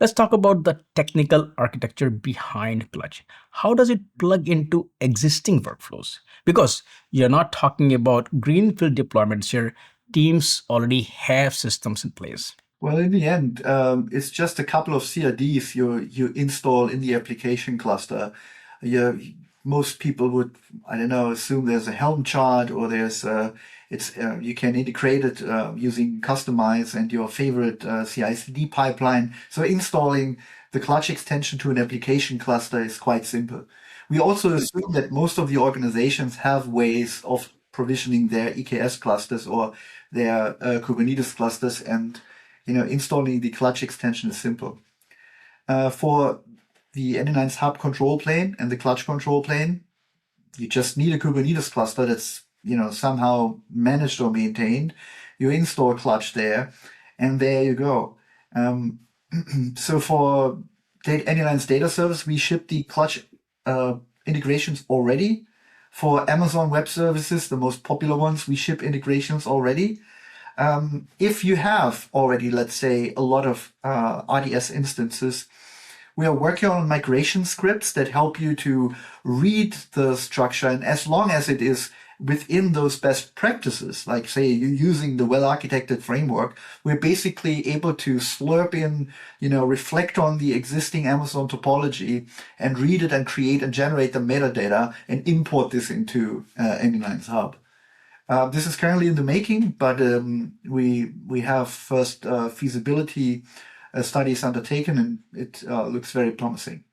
Let's talk about the technical architecture behind Klutch. How does it plug into existing workflows? Because you're not talking about greenfield deployments here. Teams already have systems in place. Well, in the end, it's just a couple of CRDs you install in the application cluster. Most people would, I don't know, assume there's a Helm chart or you can integrate it using Kustomize and your favorite CI/CD pipeline. So installing the Klutch extension to an application cluster is quite simple. We also assume that most of the organizations have ways of provisioning their EKS clusters or their Kubernetes clusters, and installing the Klutch extension is simple. For the anynines hub control plane and the Klutch control plane, you just need a Kubernetes cluster that's somehow managed or maintained. You install Klutch there, and there you go. So for anynines data service, we ship the Klutch integrations already. For Amazon Web Services, the most popular ones, we ship integrations already. If you have already, let's say, a lot of RDS instances, we are working on migration scripts that help you to read the structure. And as long as it is within those best practices, like say you're using the well-architected framework, we're basically able to slurp in, reflect on the existing Amazon topology and read it and create and generate the metadata and import this into anynines hub. This is currently in the making, but we have first feasibility studies undertaken, and it looks very promising.